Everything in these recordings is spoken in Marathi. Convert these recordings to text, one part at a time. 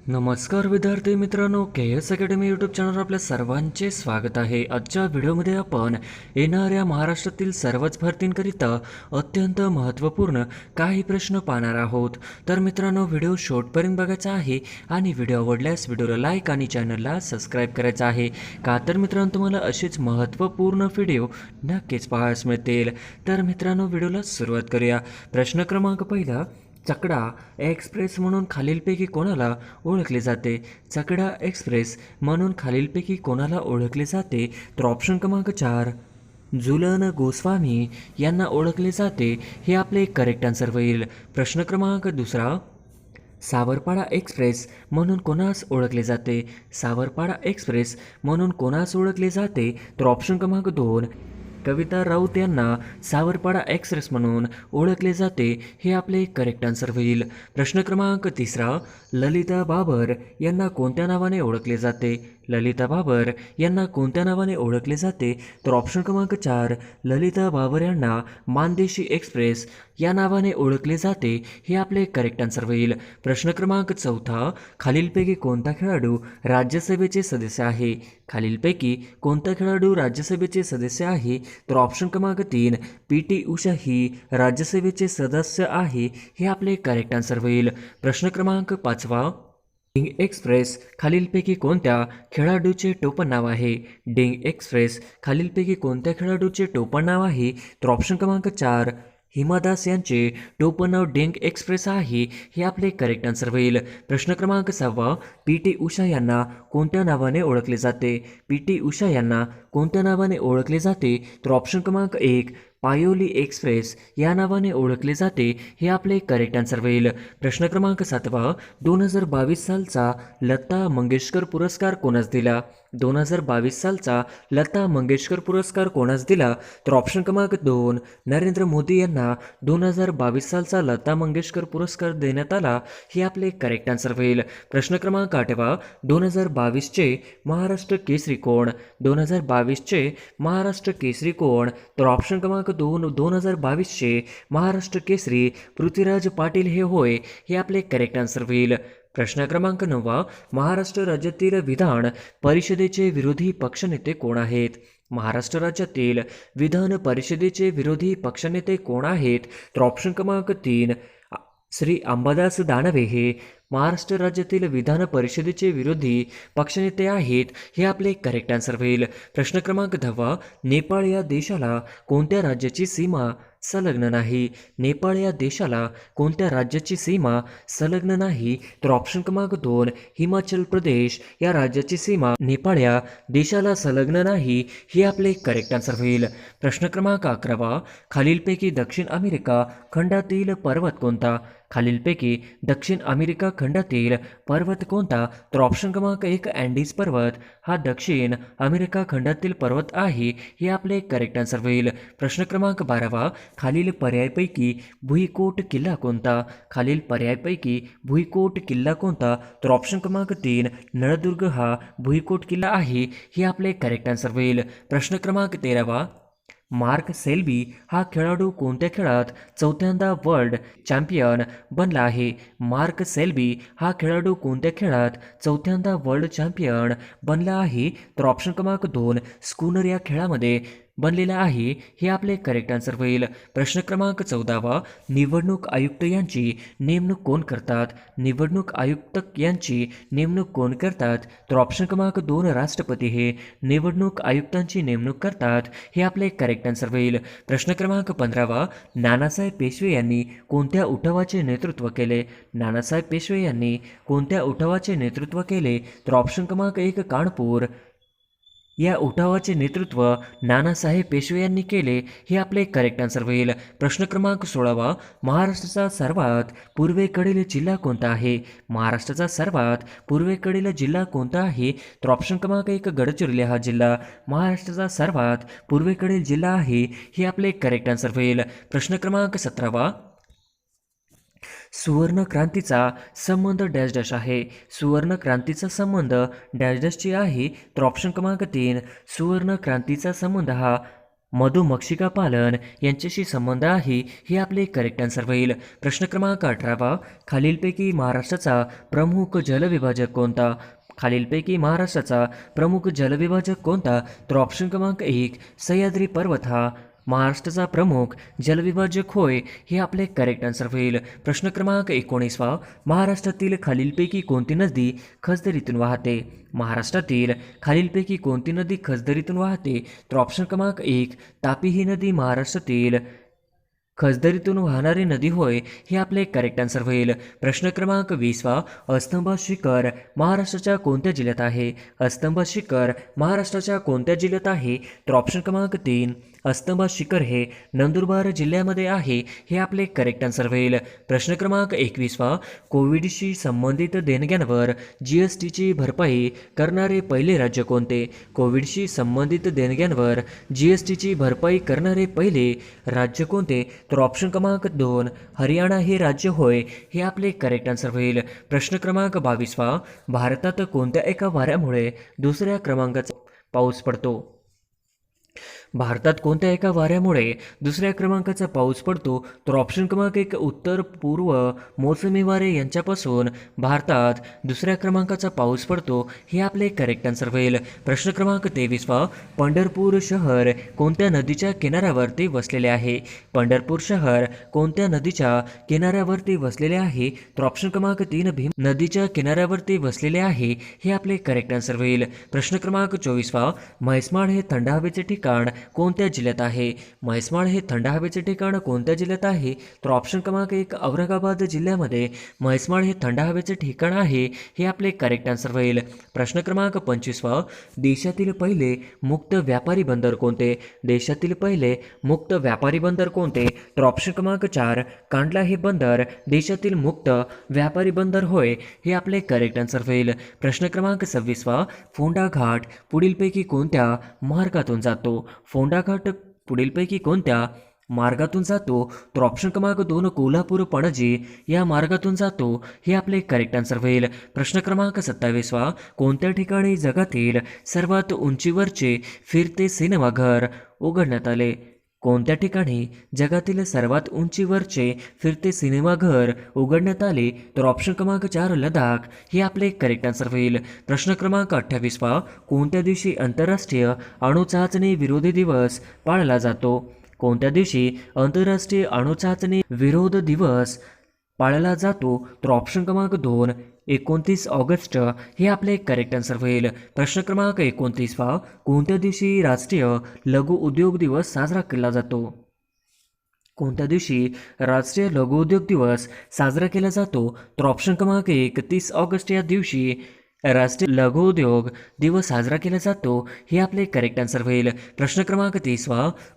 नमस्कार विद्यार्थी मित्रांनो, के एस अकॅडमी यूट्यूब चॅनलवर आपल्या सर्वांचे स्वागत आहे. आजच्या व्हिडिओमध्ये आपण येणाऱ्या महाराष्ट्रातील सर्वच भरतींकरिता अत्यंत महत्त्वपूर्ण काही प्रश्न पाहणार आहोत. तर मित्रांनो, व्हिडिओ शेवटपर्यंत बघायचा आहे आणि व्हिडिओ आवडल्यास व्हिडिओला लाईक आणि चॅनलला सबस्क्राईब करायचं आहे. का तर मित्रांनो, तुम्हाला असेच महत्त्वपूर्ण व्हिडिओ नक्कीच पाहायला मिळतील. तर मित्रांनो, व्हिडिओला सुरुवात करूया. प्रश्न क्रमांक पहिला, चकडा एक्सप्रेस म्हणून खालीलपैकी कोणाला ओळखले जाते? चकडा एक्सप्रेस म्हणून खालीलपैकी कोणाला ओळखले जाते? तर ऑप्शन क्रमांक 4, झुलन गोस्वामी यांना ओळखले जाते. हे आपले करेक्ट आन्सर होईल. प्रश्न क्रमांक दुसरा, सावरपाडा एक्सप्रेस म्हणून कोणास ओळखले जाते? सावरपाडा एक्सप्रेस म्हणून कोणास ओळखले जाते? तर ऑप्शन क्रमांक 2, कविता राऊत यांना सावरपाडा एक्सप्रेस म्हणून ओळखले जाते. हे आपले करेक्ट आन्सर होईल. प्रश्न क्रमांक तिसरा, ललिता बाबर यांना कोणत्या नावाने ओळखले जाते? ललिता बाबर यांना कोणत्या नावाने ओळखले जाते? तर ऑप्शन क्रमांक 4, ललिता बाबर यांना मानदेशी एक्सप्रेस या नावाने ओळखले जाते. हे आपले करेक्ट आन्सर होईल. प्रश्न क्रमांक चौथा, खालीलपैकी कोणता खेळाडू राज्यसभेचे सदस्य आहे? खालीलपैकी कोणता खेळाडू राज्यसभेचे सदस्य आहे? तर ऑप्शन क्रमांक 3, पी.टी. उषा ही राज्यसभेचे सदस्य आहे. हे आपले करेक्ट आन्सर होईल. प्रश्न क्रमांक 5, डिंग एक्सप्रेस खालीलपैकी कोणत्या खेळाडूचे टोपण नाव आहे? डिंग एक्सप्रेस खालीलपैकी कोणत्या खेळाडूचे टोपण नाव आहे? तर ऑप्शन क्रमांक 4, हिमा दास यांचे टोपण नाव डिंग एक्सप्रेस आहे. हे आपले करेक्ट आन्सर होईल. प्रश्न क्रमांक 6, पी.टी. उषा यांना कोणत्या नावाने ओळखले जाते? पी.टी. उषा यांना कोणत्या नावाने ओळखले जाते? तर ऑप्शन क्रमांक 1, पायोली एक्सप्रेस या नावाने ओळखले जाते. हे आपले करेक्ट आन्सर होईल. प्रश्न क्रमांक 7, 2022 सालचा लता मंगेशकर पुरस्कार कोणास दिला? 2022 सालचा लता मंगेशकर पुरस्कार कोणास दिला? तर ऑप्शन क्रमांक 2, नरेंद्र मोदी यांना 2022 सालचा लता मंगेशकर पुरस्कार देण्यात आला. हे आपले करेक्ट आन्सर होईल. प्रश्न क्रमांक 8, 2022चे महाराष्ट्र केसरी कोण? 2022चे महाराष्ट्र केसरी कोण? तर ऑप्शन क्रमांक 2, 2022चे महाराष्ट्र केसरी पृथ्वीराज पाटील हे होय. हे आपले करेक्ट आन्सर होईल. प्रश्न क्रमांक 9, महाराष्ट्र राज्यातील विधान परिषदेचे विरोधी पक्षनेते कोण आहेत? महाराष्ट्र राज्यातील विधान परिषदेचे विरोधी पक्षनेते कोण आहेत? तर ऑप्शन क्रमांक 3, श्री अंबादास दानवे हे महाराष्ट्र राज्यातील विधान परिषदेचे विरोधी पक्षनेते आहेत. हे आपले करेक्ट आन्सर होईल. प्रश्न क्रमांक 10, नेपाळ या देशाला कोणत्या राज्याची सीमा संलग्न नाही? नेपाळ या देशाला कोणत्या राज्याची सीमा संलग्न नाही? तर ऑप्शन क्रमांक 2, हिमाचल प्रदेश या राज्याची सीमा नेपाळ या देशाला संलग्न नाही. हे आपले करेक्ट आन्सर होईल. प्रश्न क्रमांक 11, खालीलपैकी दक्षिण अमेरिका खंडातील पर्वत कोणता? खालीलपैकी दक्षिण अमेरिका खंडातील पर्वत कोणता? तर ऑप्शन क्रमांक 1, अँडीज पर्वत हा दक्षिण अमेरिका खंडातील पर्वत आहे. हे आपले करेक्ट आन्सर होईल. प्रश्न क्रमांक 12, खालील पर्यायपैकी भुईकोट किल्ला कोणता? खालील पर्यायपैकी भुईकोट किल्ला कोणता? तर ऑप्शन क्रमांक 3, नळदुर्ग हा भुईकोट किल्ला आहे. हे आपले करेक्ट आन्सर होईल. प्रश्न क्रमांक 13, मार्क सेल्बी हा खेळाडू कोणत्या खेळात चौथ्यांदा वर्ल्ड चॅम्पियन बनला आहे? मार्क सेल्बी हा खेळाडू कोणत्या खेळात चौथ्यांदा वर्ल्ड चॅम्पियन बनला आहे? तर ऑप्शन क्रमांक 2, स्कूनर या खेळामध्ये बनलेला आहे. हे आपले करेक्ट आन्सर होईल. प्रश्न क्रमांक 14, निवडणूक आयुक्त यांची नेमणूक कोण करतात? निवडणूक आयुक्त यांची नेमणूक कोण करतात? तर ऑप्शन क्रमांक 2, राष्ट्रपती हे निवडणूक आयुक्तांची नेमणूक करतात. हे आपले करेक्ट आन्सर होईल. प्रश्न क्रमांक 15, नानासाहेब पेशवे यांनी कोणत्या उठावाचे नेतृत्व केले? नानासाहेब पेशवे यांनी कोणत्या उठावाचे नेतृत्व केले? तर ऑप्शन क्रमांक 1, कानपूर या उठावाचे नेतृत्व नानासाहेब पेशवे यांनी केले. हे आपले करेक्ट आन्सर होईल. प्रश्न क्रमांक 16, महाराष्ट्राचा सर्वात पूर्वेकडील जिल्हा कोणता आहे? महाराष्ट्राचा सर्वात पूर्वेकडील जिल्हा कोणता आहे? तर ऑप्शन क्रमांक 1, गडचिरोली हा जिल्हा महाराष्ट्राचा सर्वात पूर्वेकडील जिल्हा आहे. हे आपले करेक्ट आन्सर होईल. प्रश्न क्रमांक 17, सुवर्ण क्रांतीचा संबंध डॅश डॅश आहे? सुवर्ण क्रांतीचा संबंध डॅश डॅशची आहे. तर ऑप्शन क्रमांक 3, सुवर्ण क्रांतीचा संबंध हा मधुमक्षिका पालन यांच्याशी संबंध आहे, हे आपले करेक्ट आन्सर होईल. प्रश्न क्रमांक 18, खालीलपैकी महाराष्ट्राचा प्रमुख जलविभाजक कोणता? खालीलपैकी महाराष्ट्राचा प्रमुख जलविभाजक कोणता? तर ऑप्शन क्रमांक 1 सह्याद्री पर्वत हा महाराष्ट्राचा प्रमुख जलविभाजक होय, हे आपले करेक्ट आन्सर होईल. प्रश्न क्रमांक 19, महाराष्ट्रातील खालीलपैकी कोणती नदी खसदरीतून वाहते? महाराष्ट्रातील खालीलपैकी कोणती नदी खसदरीतून वाहते? तर ऑप्शन क्रमांक 1 तापी ही नदी महाराष्ट्रातील खसदरीतून वाहणारी नदी होय, हे आपले करेक्ट आन्सर होईल. प्रश्न क्रमांक 20, अस्तंबा शिखर महाराष्ट्राच्या कोणत्या जिल्ह्यात आहे? अस्तंबा शिखर महाराष्ट्राच्या कोणत्या जिल्ह्यात आहे? तर ऑप्शन क्रमांक 3 अस्तंबा शिखर हे नंदुरबार जिल्ह्यामध्ये आहे, हे आपले करेक्ट आन्सर होईल. प्रश्न क्रमांक 21, कोविडशी संबंधित देणग्यांवर GSTची भरपाई करणारे पहिले राज्य कोणते? कोविडशी संबंधित देणग्यांवर GSTची भरपाई करणारे पहिले राज्य कोणते? तर ऑप्शन क्रमांक 2 हरियाणा हे राज्य होय, हे आपले करेक्ट आन्सर होईल. प्रश्न क्रमांक 22, भारतात कोणत्या एका वाऱ्यामुळे दुसऱ्या क्रमांकाचा पाऊस पडतो? भारतात कोणत्या एका वाऱ्यामुळे दुसऱ्या क्रमांकाचा पाऊस पडतो? तर ऑप्शन क्रमांक 1 उत्तर पूर्व मोसमी वारे यांच्यापासून भारतात दुसऱ्या क्रमांकाचा पाऊस पडतो, हे आपले करेक्ट आन्सर होईल. प्रश्न क्रमांक 23, पंढरपूर शहर कोणत्या नदीच्या किनाऱ्यावरती वसलेले आहे? पंढरपूर शहर कोणत्या नदीच्या किनाऱ्यावरती वसलेले आहे? तर ऑप्शन क्रमांक 3 भीम नदीच्या किनाऱ्यावरती वसलेले आहे, हे आपले करेक्ट आन्सर होईल. प्रश्न क्रमांक 24, म्हैसमाळ हे थंड हवेचे ठिकाण कोणत्या जिल्ह्यात आहे? म्हैसमाळ हे थंड हवेचे ठिकाण कोणत्या जिल्ह्यात आहे? तर ऑप्शन क्रमांक 1 औरंगाबाद जिल्ह्यामध्ये म्हैसमाळ हे थंड हवेचे ठिकाण आहे, हे आपले करेक्ट आन्सर होईल. प्रश्न क्रमांक 25, देशातील पहिले मुक्त व्यापारी बंदर कोणते? देशातील पहिले मुक्त व्यापारी बंदर कोणते? तर ऑप्शन क्रमांक 4 कांडला हे बंदर देशातील मुक्त व्यापारी बंदर होय, हे आपले करेक्ट आन्सर होईल. प्रश्न क्रमांक 26, फोंडा घाट पुढीलपैकी कोणत्या मार्गातून जातो? फोंडा घाट पुढीलपैकी कोणत्या मार्गातून जातो? तर ऑप्शन क्रमांक 2 कोल्हापूर पणजी या मार्गातून जातो, हे आपले करेक्ट आन्सर होईल. प्रश्न क्रमांक 27, कोणत्या ठिकाणी जगातील सर्वात उंचीवरचे फिरते सिनेमाघर उघडण्यात आले? कोणत्या ठिकाणी जगातील सर्वात उंचीवरचे फिरते सिनेमाघर उघडण्यात आले? तर ऑप्शन क्रमांक 4 लडाख, हे आपले करेक्ट आन्सर होईल. प्रश्न क्रमांक 28, कोणत्या दिवशी आंतरराष्ट्रीय अणुचाचणी विरोधी दिवस पाळला जातो? कोणत्या दिवशी आंतरराष्ट्रीय अणुचाचणी विरोध दिवस पाळला जातो? तर ऑप्शन क्रमांक 2 29 ऑगस्ट, हे आपले करेक्ट आन्सर होईल. प्रश्न क्रमांक 29, कोणत्या दिवशी राष्ट्रीय लघु उद्योग दिवस साजरा केला जातो? कोणत्या दिवशी राष्ट्रीय लघु उद्योग दिवस साजरा केला जातो? तर ऑप्शन क्रमांक 1 30 ऑगस्ट या दिवशी राष्ट्रीय लघु उद्योग दिवस साजरा केला जातो, हे आपले करेक्ट आन्सर होईल. प्रश्न क्रमांक 30,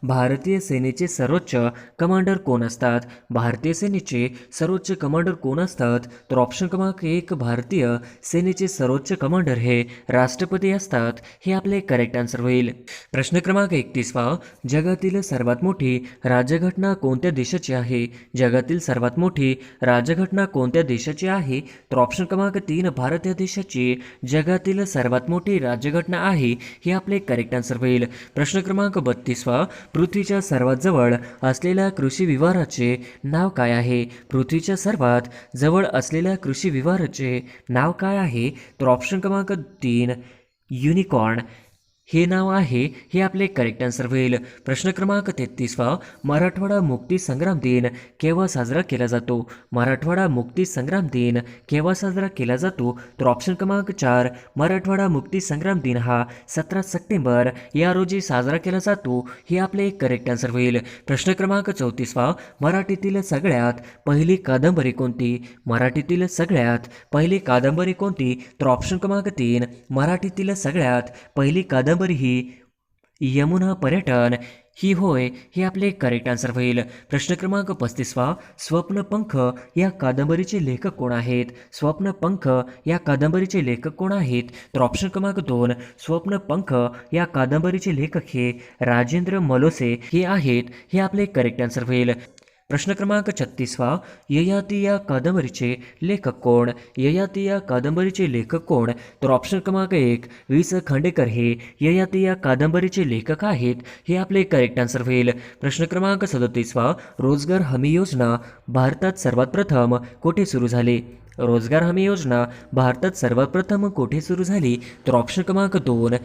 भारतीय सेनेचे सर्वोच्च कमांडर कोण असतात? भारतीय सेनेचे सर्वोच्च कमांडर कोण असतात? तर ऑप्शन क्रमांक 1 भारतीय सेनेचे सर्वोच्च कमांडर हे राष्ट्रपती असतात, हे आपले करेक्ट आन्सर होईल. प्रश्न क्रमांक 31, जगातील सर्वात मोठी राज्यघटना कोणत्या देशाची आहे? जगातील सर्वात मोठी राज्यघटना कोणत्या देशाची आहे? तर ऑप्शन क्रमांक 3 भारत या देशाची जगातील सर्वात मोठी राज्यघटना आहे, हे आपले करेक्ट आन्सर होईल. प्रश्न क्रमांक 32, पृथ्वीच्या सर्वात जवळ असलेल्या कृषी विहाराचे नाव काय आहे? पृथ्वीच्या सर्वात जवळ असलेल्या कृषी विहाराचे नाव काय आहे? तर ऑप्शन क्रमांक 3 युनिकॉर्न हे नाव आहे, हे आपले करेक्ट आन्सर होईल. प्रश्न क्रमांक 33, मराठवाडा मुक्ती संग्राम दिन केव्हा साजरा केला जातो? मराठवाडा मुक्ती संग्राम दिन केव्हा साजरा केला जातो? तर ऑप्शन क्रमांक 4 मराठवाडा मुक्ती संग्राम दिन हा 17 सप्टेंबर या रोजी साजरा केला जातो, हे आपले करेक्ट आन्सर होईल. प्रश्न क्रमांक 34, मराठीतील सगळ्यात पहिली कादंबरी कोणती? मराठीतील सगळ्यात पहिली कादंबरी कोणती? तर ऑप्शन क्रमांक 3 मराठीतील सगळ्यात पहिली कादंबरी ही यमुना पर्यटन ही होय, हे आपले करेक्ट आन्सर होईल. प्रश्न क्रमांक 35, स्वप्नपंख या कादंबरीचे लेखक कोण आहेत? स्वप्नपंख या कादंबरीचे लेखक कोण आहेत? तर ऑप्शन क्रमांक 2 स्वप्नपंख या कादंबरीचे लेखक हे राजेंद्र मलोसे हे आहेत, हे आपले करेक्ट आन्सर होईल. प्रश्न क्रमांक 36 ययाती या कादंबरीचे लेखक कोण? ययाती या कादंबरीचे लेखक कोण? तर ऑप्शन क्रमांक 1 वि स खांडेकर हे ययाती या कादंबरीचे लेखक आहेत. हे आपले करेक्ट आन्सर होईल. प्रश्न क्रमांक 37 रोजगार हमी योजना भारतात सर्वात प्रथम कोठे सुरू झाली? रोजगार हमी योजना भारतात सर्वात प्रथम कोठे सुरू झाली? तर ऑप्शन क्रमांक 2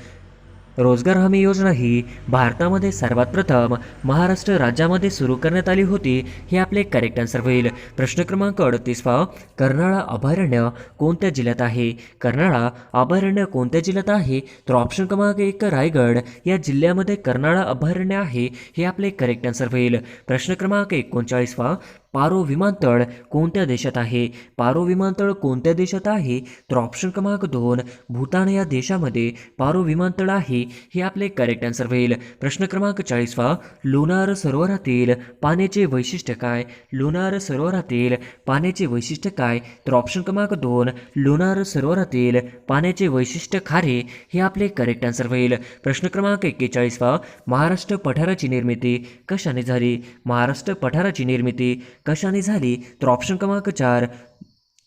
रोजगार हमी योजना ही भारतामध्ये सर्वात प्रथम महाराष्ट्र राज्यामध्ये सुरू करण्यात आली होती. हे आपले करेक्ट आन्सर होईल. प्रश्न क्रमांक 38 कर्नाळा अभयारण्य कोणत्या जिल्ह्यात आहे? कर्नाळा अभयारण्य कोणत्या जिल्ह्यात आहे? तर ऑप्शन क्रमांक 1 रायगड या जिल्ह्यामध्ये कर्नाळा अभयारण्य आहे. हे आपले करेक्ट आन्सर होईल. प्रश्न क्रमांक 39 पारो विमानतळ कोणत्या देशात आहे? पारो विमानतळ कोणत्या देशात आहे? तर ऑप्शन क्रमांक 2 भूतान या देशामध्ये पारो विमानतळ आहे. हे आपले करेक्ट आन्सर होईल. प्रश्न क्रमांक 40 लोणार सरोवरातील पाण्याचे वैशिष्ट्य काय? लोणार सरोवरातील पाण्याचे वैशिष्ट्य काय? तर ऑप्शन क्रमांक 2 लोणार सरोवरातील पाण्याचे वैशिष्ट्य खारे. हे आपले करेक्ट आन्सर होईल. प्रश्न क्रमांक 41 महाराष्ट्र पठाराची निर्मिती कशाने झाली? महाराष्ट्र पठाराची निर्मिती कशाने झाली? तर ऑप्शन क्रमांक 4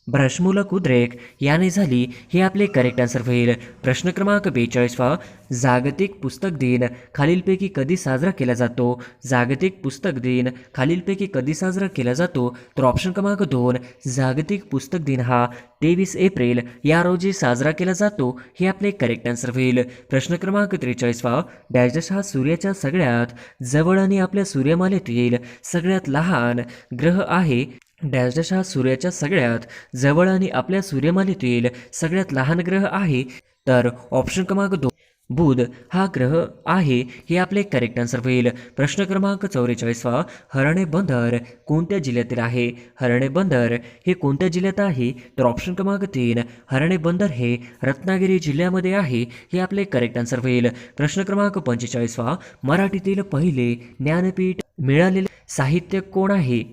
भ्रष्मूलक उद्रेक याने झाली. हे आपले करेक्ट आन्सर होईल. प्रश्न क्रमांक 42 जागतिक पुस्तक दिन खालीलपैकी कधी साजरा केला जातो? जागतिक पुस्तक दिन खालीलपैकी कधी साजरा केला जातो? तर ऑप्शन क्रमांक 2 जागतिक पुस्तक दिन हा 23 एप्रिल या रोजी साजरा केला जातो. हे आपले करेक्ट आन्सर होईल. प्रश्न क्रमांक 43 डॅश हा सूर्याच्या सगळ्यात जवळ आणि आपल्या सूर्यमालेतील सगळ्यात लहान ग्रह आहे. डॅश डॅश हा सूर्याच्या सगळ्यात जवळ आणि आपल्या सूर्यमालेतील सगळ्यात लहान ग्रह आहे. तर ऑप्शन क्रमांक 2 बुध हा ग्रह आहे. हे आपले करेक्ट आन्सर होईल. प्रश्न क्रमांक 44 हरणे बंदर कोणत्या जिल्ह्यातील आहे? हरणे बंदर हे कोणत्या जिल्ह्यात आहे? तर ऑप्शन क्रमांक 3 हरणे बंदर हे रत्नागिरी जिल्ह्यामध्ये आहे. हे आपले करेक्ट आन्सर होईल. प्रश्न क्रमांक 45 मराठीतील पहिले ज्ञानपीठ मिळालेले साहित्य कोण आहे?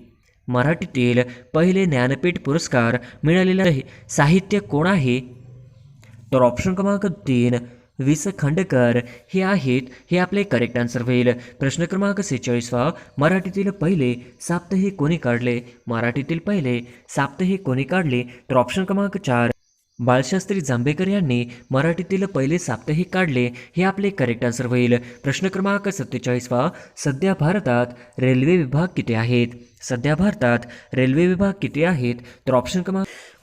मराठीतील पहिले ज्ञानपीठ पुरस्कार मिळालेले साहित्य कोण आहे? तर ऑप्शन क्रमांक 3 वि स खांडेकर हे आहेत. हे आपले करेक्ट आन्सर होईल. प्रश्न क्रमांक 46 मराठीतील पहिले साप्ताहिक कोणी काढले? मराठीतील पहिले साप्ताहिक कोणी काढले? तर ऑप्शन क्रमांक 4 बाळशास्त्री जांभेकर यांनी मराठीतील पहिले साप्ताहिक काढले. हे आपले करेक्ट आन्सर होईल. प्रश्न क्रमांक 47 सध्या भारतात रेल्वे विभाग किती आहेत? सध्या भारतात रेल्वे विभाग किती आहेत? तर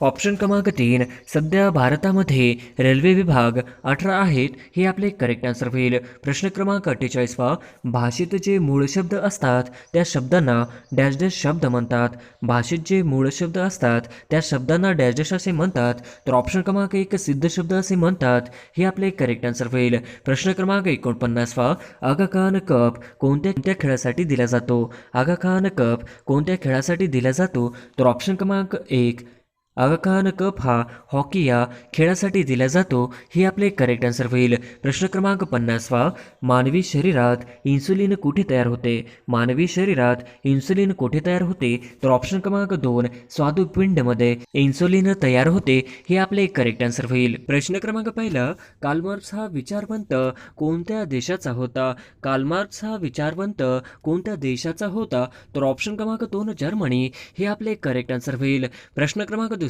ऑप्शन क्रमांक 3 सध्या भारतामध्ये रेल्वे विभाग 18 आहेत. हे आपले करेक्ट आन्सर होईल. प्रश्न क्रमांक 48 भाषेत जे मूळ शब्द असतात त्या शब्दांना डॅश डॅश शब्द म्हणतात. भाषेत जे मूळ शब्द असतात त्या शब्दांना डॅश डॅश असे म्हणतात. तर ऑप्शन क्रमांक 1 सिद्ध शब्द असे म्हणतात. हे आपले करेक्ट आन्सर होईल. प्रश्न क्रमांक 49 आगा खान कप कोणत्या खेळासाठी दिला जातो? आगा खान कप कोणत्या खेळासाठी दिला जातो? तर ऑप्शन क्रमांक 1 आगा खान कप हा हॉकी या खेळासाठी दिला जातो. हे आपले करेक्ट आन्सर होईल. प्रश्न क्रमांक 50 मानवी शरीरात इन्सुलिन कुठे तयार होते? मानवी शरीरात इन्सुलिन कुठे तयार होते? तर ऑप्शन क्रमांक 2 स्वादुपिंडमध्ये इन्सुलिन तयार होते. हे आपले करेक्ट आन्सर होईल. प्रश्न क्रमांक 1 कार्ल मार्क्स हा विचारवंत कोणत्या देशाचा होता? कार्ल मार्क्स हा विचारवंत कोणत्या देशाचा होता? तर ऑप्शन क्रमांक 2 जर्मनी. हे आपले करेक्ट आन्सर होईल. प्रश्न क्रमांक 2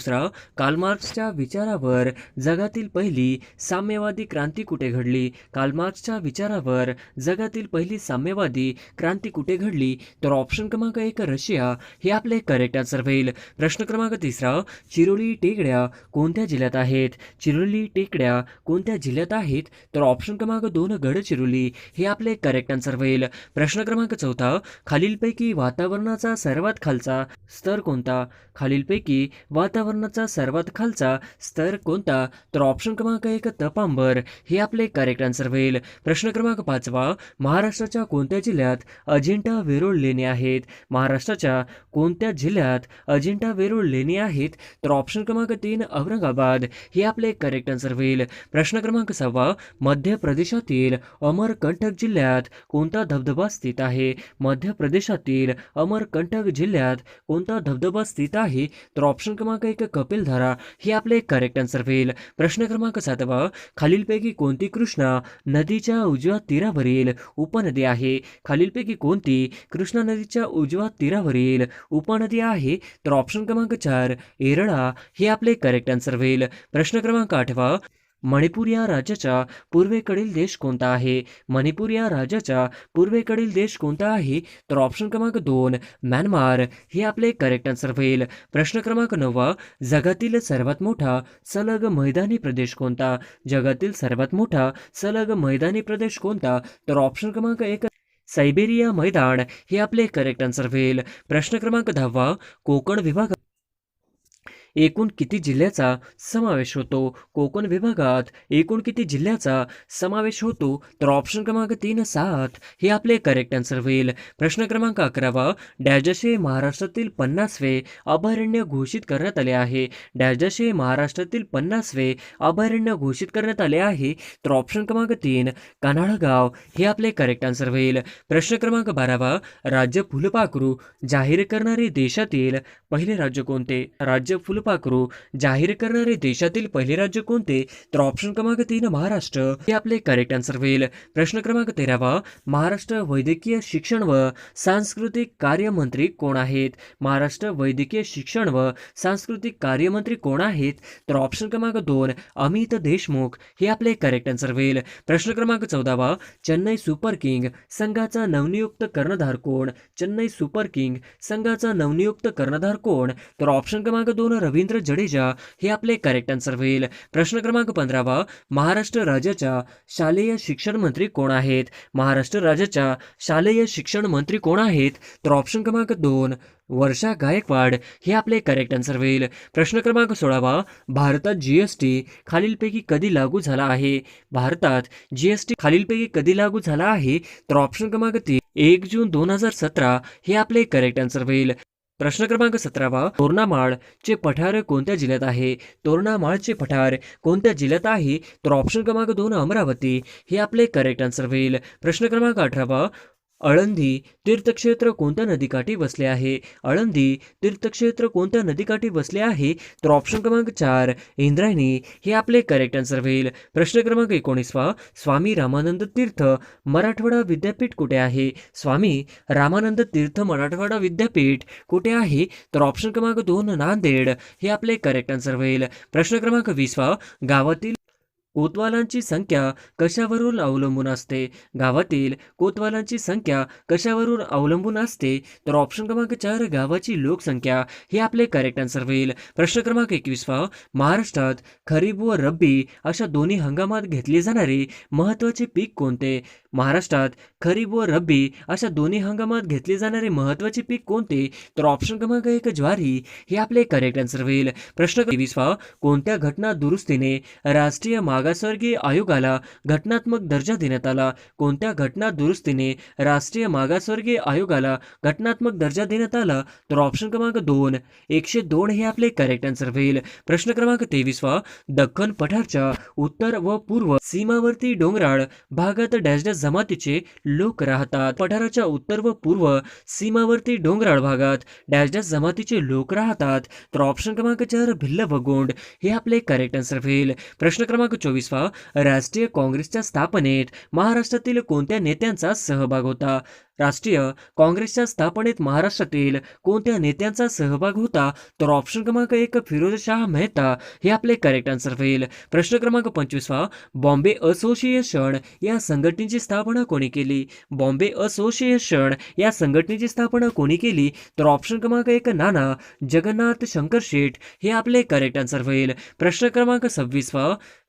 कार्ल मार्क्सच्या विचारावर जगातील पहिली साम्यवादी क्रांती कुठे घडली? कार्ल मार्क्सच्या विचारावर जगातील पहिली साम्यवादी क्रांती कुठे घडली? तर ऑप्शन क्रमांक 1 रशिया. हे आपले करेक्ट आन्सर होईल. प्रश्न क्रमांक 3 चिरोली टेकड्या कोणत्या जिल्ह्यात आहेत? चिरोली टेकड्या कोणत्या जिल्ह्यात आहेत? तर ऑप्शन क्रमांक 2 गडचिरोली. हे आपले करेक्ट आन्सर होईल. प्रश्न क्रमांक 4 खालीलपैकी वातावरणाचा सर्वात खालचा स्तर कोणता? खालीलपैकी वातावरणाचा सर्वात खालचा स्तर कोणता? तर ऑप्शन क्रमांक 1 तपांबर. हे आपले करेक्ट आन्सर होईल. प्रश्न क्रमांक 5 महाराष्ट्राच्या कोणत्या जिल्ह्यात अजिंठा वेरूळ लेणी आहेत? महाराष्ट्राच्या कोणत्या जिल्ह्यात अजिंठा वेरूळ लेणी आहेत? तर ऑप्शन क्रमांक 3 औरंगाबाद. हे आपले करेक्ट आन्सर होईल. प्रश्न क्रमांक 6 मध्य प्रदेशातील अमरकंटक जिल्ह्यात कोणता धबधबा स्थित आहे? मध्य प्रदेशातील अमरकंटक जिल्ह्यात कोणता धबधबा स्थित आहे? तर ऑप्शन क्रमांक एक कपिलधारा हे आपले करेक्ट आन्सर होईल. प्रश्न क्रमांक 7 खालीलपैकी कोणती कृष्णा नदीच्या उजव्या तीरावरील उपनदी आहे? खालीलपैकी कोणती कृष्णा नदीच्या उजव्या तीरावरील उपनदी आहे? तर ऑप्शन क्रमांक 4 एरळा हे आपले करेक्ट आन्सर होईल. प्रश्न क्रमांक 8 मणिपूर या राज्याच्या पूर्वेकडील देश कोणता आहे? मणिपूर या राज्याच्या पूर्वेकडील देश कोणता आहे? तर ऑप्शन क्रमांक 2 म्यानमार हे आपले करेक्ट आन्सर होईल. प्रश्न क्रमांक 9 जगातील सर्वात मोठा सलग मैदानी प्रदेश कोणता? जगातील सर्वात मोठा सलग मैदानी प्रदेश कोणता? तर ऑप्शन क्रमांक 1 सायबेरिया मैदान हे आपले करेक्ट आन्सर होईल. प्रश्न क्रमांक 10 कोकण विभाग एकूण किती जिल्ह्याचा समावेश होतो? कोकण विभागात एकूण किती जिल्ह्याचा समावेश होतो? तर ऑप्शन क्रमांक 3 7 हे आपले करेक्ट आन्सर होईल. प्रश्न क्रमांक 11 डॅजशे महाराष्ट्रातील 50वे अभयारण्य घोषित करण्यात आले आहे? डॅजशे महाराष्ट्रातील 50वे अभयारण्य घोषित करण्यात आले आहे? तर ऑप्शन क्रमांक 3 कन्हाळगाव हे आपले करेक्ट आन्सर होईल. प्रश्न क्रमांक 12 राज्य फुलपाखरू जाहीर करणारे देशातील पहिले राज्य कोणते? राज्य फुलपाखरू जाहीर करणारे देशातील पहिले राज्य कोणते? तर ऑप्शन क्रमांक 3 महाराष्ट्र हे आपले करेक्ट आन्सर होईल. प्रश्न क्रमांक 13 महाराष्ट्र वैद्यकीय शिक्षण व सांस्कृतिक कार्य मंत्री कोण आहेत? महाराष्ट्र वैद्यकीय शिक्षण व सांस्कृतिक कार्य मंत्री कोण आहेत? तर ऑप्शन क्रमांक 2 अमित देशमुख हे आपले करेक्ट आन्सर होईल. प्रश्न क्रमांक 14 चेन्नई सुपर किंग संघाचा नवनियुक्त कर्णधार कोण? चेन्नई सुपर किंग संघाचा नवनियुक्त कर्णधार कोण? तर ऑप्शन क्रमांक 2 रवींद्र जडेजा हे आपले करेक्ट आन्सर होईल. प्रश्न क्रमांक 15 महाराष्ट्र राज्याच्या शालेय शिक्षण मंत्री कोण आहेत? महाराष्ट्र राज्याच्या शालेय शिक्षण मंत्री कोण आहेत? तर ऑप्शन क्रमांक 2 वर्षा गायकवाड हे आपले करेक्ट आन्सर होईल. प्रश्न क्रमांक 16 भारतात जीएसटी खालीलपैकी कधी लागू झाला आहे? भारतात जीएसटी खालीलपैकी कधी लागू झाला आहे? तर ऑप्शन क्रमांक 3 1 जून 2017 हे आपले करेक्ट आन्सर होईल. प्रश्न क्रमांक 17 तोरणामाळचे पठार कोणत्या जिल्ह्यात आहे? तोरणामाळचे पठार कोणत्या जिल्ह्यात आहे? तर ऑप्शन क्रमांक 2 अमरावती हे आपले करेक्ट आन्सर होईल. प्रश्न क्रमांक 18 अळंदी तीर्थक्षेत्र कोणत्या नदीकाठी वसले आहे? अळंदी तीर्थक्षेत्र कोणत्या नदीकाठी वसले आहे? तर ऑप्शन क्रमांक 4 इंद्रायणी हे आपले करेक्ट आन्सर होईल. प्रश्न क्रमांक 19 स्वामी रामानंद तीर्थ मराठवाडा विद्यापीठ कुठे आहे? स्वामी रामानंद तीर्थ मराठवाडा विद्यापीठ कुठे आहे? तर ऑप्शन क्रमांक 2 नांदेड हे आपले करेक्ट आन्सर होईल. प्रश्न क्रमांक 20 गावातील कोतवालांची संख्या कशावरून अवलंबून असते? गावातील कोतवालांची संख्या कशावरून अवलंबून असते? तर ऑप्शन क्रमांक 4 गावाची लोकसंख्या हे आपले करेक्ट आन्सर होईल. प्रश्न क्रमांक 21 महाराष्ट्रात खरीप व रब्बी अशा दोन्ही हंगामात घेतले जाणारे महत्त्वाचे पीक कोणते? महाराष्ट्रात खरीप व रब्बी अशा दोन्ही हंगामात घेतले जाणारे महत्त्वाचे पीक कोणते? तर ऑप्शन क्रमांक 1 ज्वारी हे आपले करेक्ट आन्सर होईल. प्रश्न 23 कोणत्या घटना दुरुस्तीने राष्ट्रीय मागासवर्गीय आयोगाला घटनात्मक दर्जा देण्यात आला? कोणत्या घटना दुरुस्तीने राष्ट्रीय मागासवर्गीय आयोगाला घटनात्मक दर्जा देण्यात आला? तर ऑप्शन क्रमांक 2 102 हे आपले करेक्ट आन्सर होईल. प्रश्न क्रमांक 23 दख्खन पठारच्या उत्तर व पूर्व सीमावर्ती डोंगराळ भागात डॅश जमातीचे लोक राहतात? पठाराच्या उत्तर व पूर्व सीमावर्ती डोंगराळ भागात डॅश जमातीचे लोक राहतात? तर ऑप्शन क्रमांक 4 भिल्ल व गोंड हे आपले करेक्ट आन्सर होईल. प्रश्न क्रमांक 24 राष्ट्रीय काँग्रेसच्या स्थापनेत महाराष्ट्रातील कोणत्या नेत्यांचा सहभाग होता? राष्ट्रीय काँग्रेसच्या स्थापनेत महाराष्ट्रातील कोणत्या नेत्यांचा सहभाग होता? तर ऑप्शन क्रमांक 1 फिरोजशाह मेहता हे आपले करेक्ट आन्सर होईल. प्रश्न क्रमांक 25 बॉम्बे असोसिएशन या संघटनेची स्थापना कोणी केली? बॉम्बे असोसिएशन या संघटनेची स्थापना कोणी केली? तर ऑप्शन क्रमांक 1 नाना जगन्नाथ शंकर शेठ हे आपले करेक्ट आन्सर होईल. प्रश्न क्रमांक 26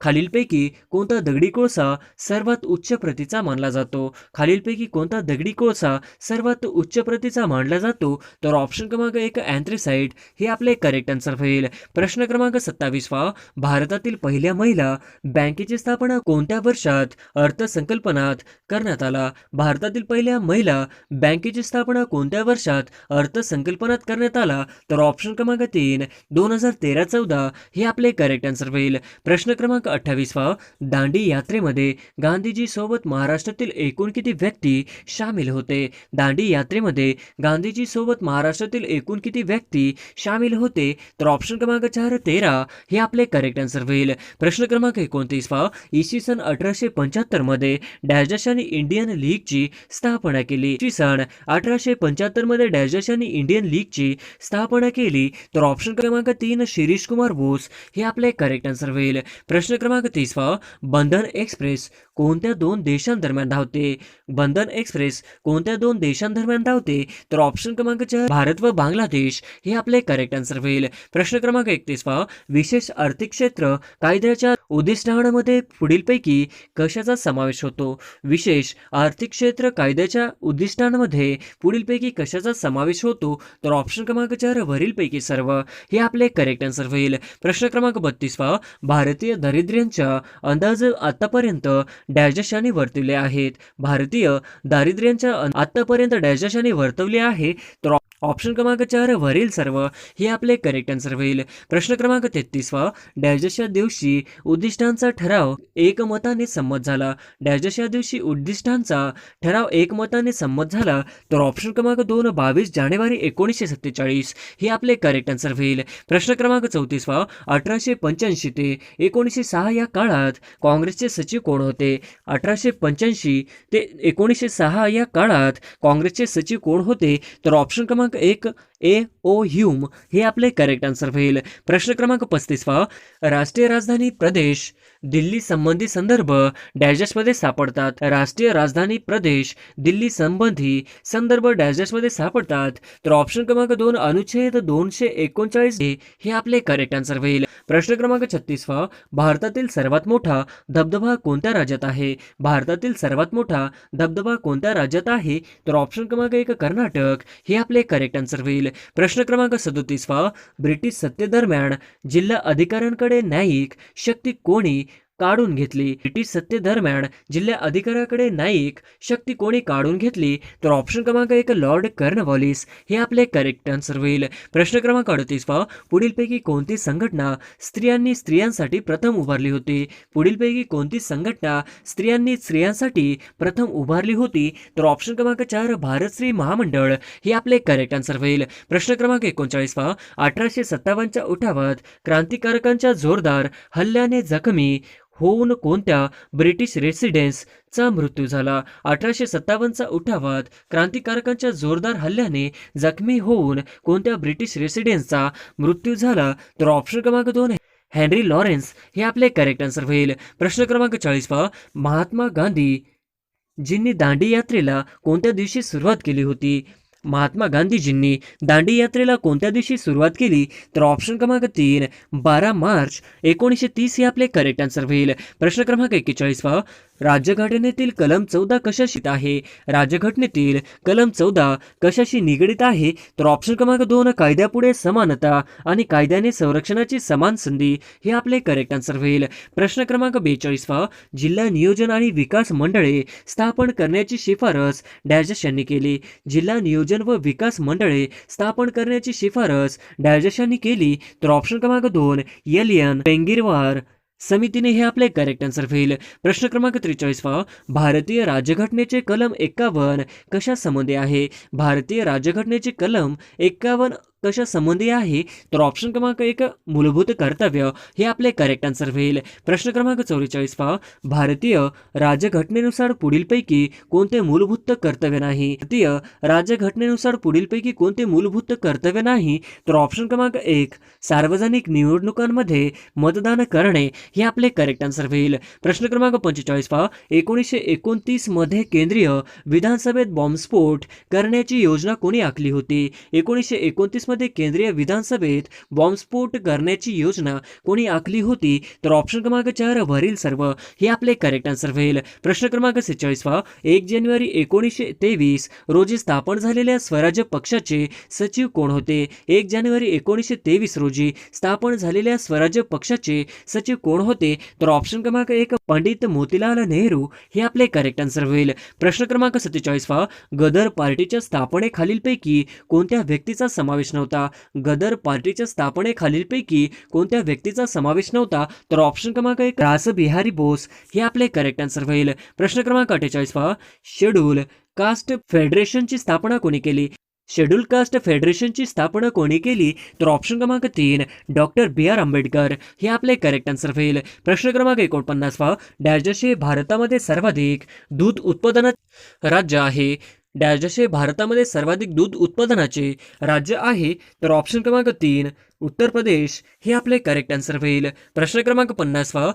खालीलपैकी कोणता दगडी कोळसा सर्वात उच्च प्रतीचा मानला जातो? खालीलपैकी कोणता दगडी कोळसा सर्वात उच्च प्रतीचा मानला जातो? तर ऑप्शन क्रमांक 1 अँथ्रासाइट हे आपले करेक्ट आन्सर होईल. प्रश्न क्रमांक 27 भारतातील पहिल्या महिला बँकेची स्थापना कोणत्या वर्षात अर्थसंकल्पनात करण्यात आला? भारतातील पहिल्या महिला बँकेची स्थापना कोणत्या वर्षात अर्थसंकल्पनात करण्यात आला? तर ऑप्शन क्रमांक 3 2013-14 हे आपले करेक्ट आन्सर होईल. प्रश्न क्रमांक 28 दांडी यात्रेमध्ये गांधीजी सोबत महाराष्ट्रातील एकूण किती व्यक्ती सामील होते? होते? दांडी यात्रेमध्ये गांधीजी सोबत महाराष्ट्रातील एकूण किती व्यक्ती सामील होते? तर ऑप्शन क्रमांक 4 13 हे आपले करेक्ट आन्सर होईल. प्रश्न क्रमांक 29 पहा, इसवी सन 1875 मध्ये डॅश देशाने इंडियन लीगची स्थापना केली. इसवी सन 1875 मध्ये डॅश देशाने इंडियन लीगची स्थापना केली. तर ऑप्शन क्रमांक 3 शिरीष कुमार बोस हे आपले करेक्ट आन्सर होईल. प्रश्न क्रमांक 30 पहा, बंधन एक्सप्रेस कोणत्या दोन देशांदरम्यान धावते? बंधन एक्सप्रेस कोणत्या दोन देशांदरम्यान धावते? तर ऑप्शन क्रमांक 4 भारत व बांगलादेश हे आपले करेक्ट आन्सर होईल. प्रश्न क्रमांक 31 पहा, विशेष आर्थिक क्षेत्र कायद्याच्या उद्दिष्टांमध्ये पुढीलपैकी कशाचा समावेश होतो? विशेष आर्थिक क्षेत्र कायद्याच्या उद्दिष्टांमध्ये पुढीलपैकी कशाचा समावेश होतो? तर ऑप्शन क्रमांक 4 वरीलपैकी सर्व हे आपले करेक्ट आन्सर होईल. प्रश्न क्रमांक 32 पहा, भारतीय दारिद्र्यांच्या अंदाज आतापर्यंत डॅश देशांनी वर्तवले आहेत. भारतीय दारिद्र्यांच्या आतापर्यंत डॅश देशांनी वर्तवले आहे. तर ऑप्शन क्रमांक 4 वरील सर्व हे आपले करेक्ट आन्सर होईल. प्रश्न क्रमांक 33 वा, डॅश देशा दिवशी उद्दिष्टांचा ठराव एकमताने संमत झाला. डॅश देशा दिवशी उद्दिष्टांचा ठराव एकमताने संमत झाला. तर ऑप्शन क्रमांक 2 22 जानेवारी 1947 हे आपले करेक्ट आन्सर होईल. प्रश्न क्रमांक 34 वा, 1885 ते 1906 या काळात काँग्रेसचे सचिव कोण होते? 1885 ते 1906 या काळात काँग्रेसचे सचिव कोण होते? तर ऑप्शन क्रमांक 1 ए ओ ह्यूम हे आपले करेक्ट आन्सर होईल. प्रश्न क्रमांक 35 वा, राष्ट्रीय राजधानी प्रदेश दिल्ली संबंधी संदर्भ डॅशमध्ये सापडतात. राष्ट्रीय राजधानी प्रदेश दिल्ली संबंधी संदर्भ डॅशमध्ये सापडतात. तर ऑप्शन क्रमांक 2 अनुच्छेद 239 हे आपले करेक्ट आन्सर होईल. प्रश्न क्रमांक 36 वा, भारतातील सर्वात मोठा धबधबा कोणत्या राज्यात आहे? भारतातील सर्वात मोठा धबधबा कोणत्या राज्यात आहे? तर ऑप्शन क्रमांक 1 कर्नाटक हे आपले करेक्ट आन्सर होईल. प्रश्न क्रमांक 37 वा, ब्रिटिश सत्तेदरम्यान जिल्हा अधिकाऱ्यांकडे न्यायिक शक्ती कोणी काढून घेतली? ब्रिटिश सत्तेदरम्यान जिल्हा अधिकाऱ्याकडे न्यायिक शक्ती कोणी काढून घेतली? तर ऑप्शन क्रमांक 1 लॉर्ड कॉर्नवॉलिस हे आपले करेक्ट आन्सर होईल. प्रश्न क्रमांक 38 वा, पुढीलपैकी कोणती संघटना स्त्रियांसाठी प्रथम उभारली होती? पुढीलपैकी कोणती संघटना स्त्रियांसाठी प्रथम उभारली होती? तर ऑप्शन क्रमांक 4 भारत श्री महामंडळ हे आपले करेक्ट आन्सर होईल. प्रश्न क्रमांक 39 वा, 1857च्या उठावात क्रांतिकारकांच्या जोरदार हल्ल्याने जखमी होऊन कोणत्या ब्रिटिश रेसिडेन्सचा मृत्यू झाला? 1857चा उठावात क्रांतिकारकांच्या जोरदार हल्ल्याने जखमी होऊन कोणत्या ब्रिटिश रेसिडेन्सचा मृत्यू झाला? तर ऑप्शन क्रमांक 2 हेनरी लॉरेन्स हे आपले करेक्ट आन्सर होईल. प्रश्न क्रमांक 40 वा, महात्मा गांधीजींनी दांडी यात्रेला कोणत्या दिवशी सुरुवात केली होती? महात्मा गांधीजींनी दांडी यात्रेला कोणत्या दिवशी सुरुवात केली? तर ऑप्शन क्रमांक 3 12 मार्च 1930 हे आपले करेक्ट आन्सर होईल. प्रश्न क्रमांक 41 वा, राज्यघटनेतील कलम 14 कशाशी आहे? राज्यघटनेतील कलम 14 कशाशी निगडित आहे? तर ऑप्शन क्रमांक 2 कायद्यापुढे समानता आणि कायद्याने संरक्षणाची समान संधी हे आपले करेक्ट आन्सर होईल. प्रश्न क्रमांक 42 वा, जिल्हा नियोजन आणि विकास मंडळे स्थापन करण्याची शिफारस डॅश यांनी केली? जिल्हा नियोजन व विकास मंडळे स्थापन करण्याची शिफारस डॅश यांनी केली? तर ऑप्शन क्रमांक 2 एलियन पेंगिरवार समितीने हे आपले करेक्ट आन्सर होईल. प्रश्न क्रमांक 43 वा, भारतीय राज्यघटनेचे कलम 51 कशा संबंधी आहे? भारतीय राज्यघटनेचे कलम 51 कशा संबंधी आहे? तर ऑप्शन क्रमांक 1 मूलभूत कर्तव्य हे आपले करेक्ट आन्सर होईल. प्रश्न क्रमांक 44 वा, भारतीय राज्यघटनेनुसार पुढीलपैकी कोणते मूलभूत कर्तव्य नाही? भारतीय राज्यघटनेनुसार पुढीलपैकी कोणते मूलभूत कर्तव्य नाही? तर ऑप्शन क्रमांक 1 सार्वजनिक निवडणुकांमध्ये मतदान करणे हे आपले करेक्ट आन्सर होईल. प्रश्न क्रमांक 45 वा, 1929 मध्ये केंद्रीय विधानसभेत बॉम्बस्फोट करण्याची योजना कोणी आखली होती? 1929 मध्ये केंद्रीय विधानसभेत बॉम्बस्फोट करण्याची योजना कोणी आखली होती? तर ऑप्शन क्रमांक 4 वरील सर्व हे आपले करेक्ट आन्सर होईल. प्रश्न क्रमांक 46 वा, 1 जानेवारी 1923 रोजी स्थापन झालेल्या स्वराज्य पक्षाचे सचिव कोण होते? 1 जानेवारी 1923 रोजी स्थापन झालेल्या स्वराज्य पक्षाचे सचिव कोण होते? तर ऑप्शन क्रमांक 1 पंडित मोतीलाल नेहरू हे आपले करेक्ट आन्सर होईल. प्रश्न क्रमांक 47 वा, गदर पार्टीच्या स्थापनेखालीलपैकी कोणत्या व्यक्तीचा समावेश प्रश्न होता. गदर पार्टीच्या स्थापनेखालीलपैकी कोणत्या व्यक्तीचा समावेश नव्हता? तर ऑप्शन क्रमांक 1 रासबिहारी बोस हे आपले करेक्ट आन्सर होईल. प्रश्न क्रमांक 48 पहा. शेड्यूल कास्ट फेडरेशनची स्थापना कोणी केली? शेड्यूल कास्ट फेडरेशनची स्थापना कोणी केली? तर ऑप्शन क्रमांक 3 डॉक्टर बी आर आंबेडकर हे आपले करेक्ट आन्सर होईल. प्रश्न क्रमांक 49 पहा. डॅश भारतामध्ये सर्वाधिक दूध उत्पादनाचे राज्य आहे? डॅश भारतामध्ये सर्वाधिक दूध उत्पादनाचे राज्य आहे? तर ऑप्शन क्रमांक 3 उत्तर प्रदेश हे आपले करेक्ट आन्सर होईल. प्रश्न क्रमांक 50 पहा.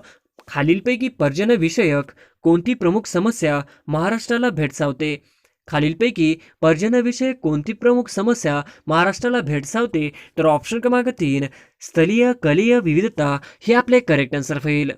खालीलपैकी पर्जन्यविषयक कोणती प्रमुख समस्या महाराष्ट्राला भेडसावते? खालीलपैकी पर्जन्यविषयक कोणती प्रमुख समस्या महाराष्ट्राला भेडसावते? तर ऑप्शन क्रमांक 3 स्थलीय कलीय विविधता हे आपले करेक्ट आन्सर होईल.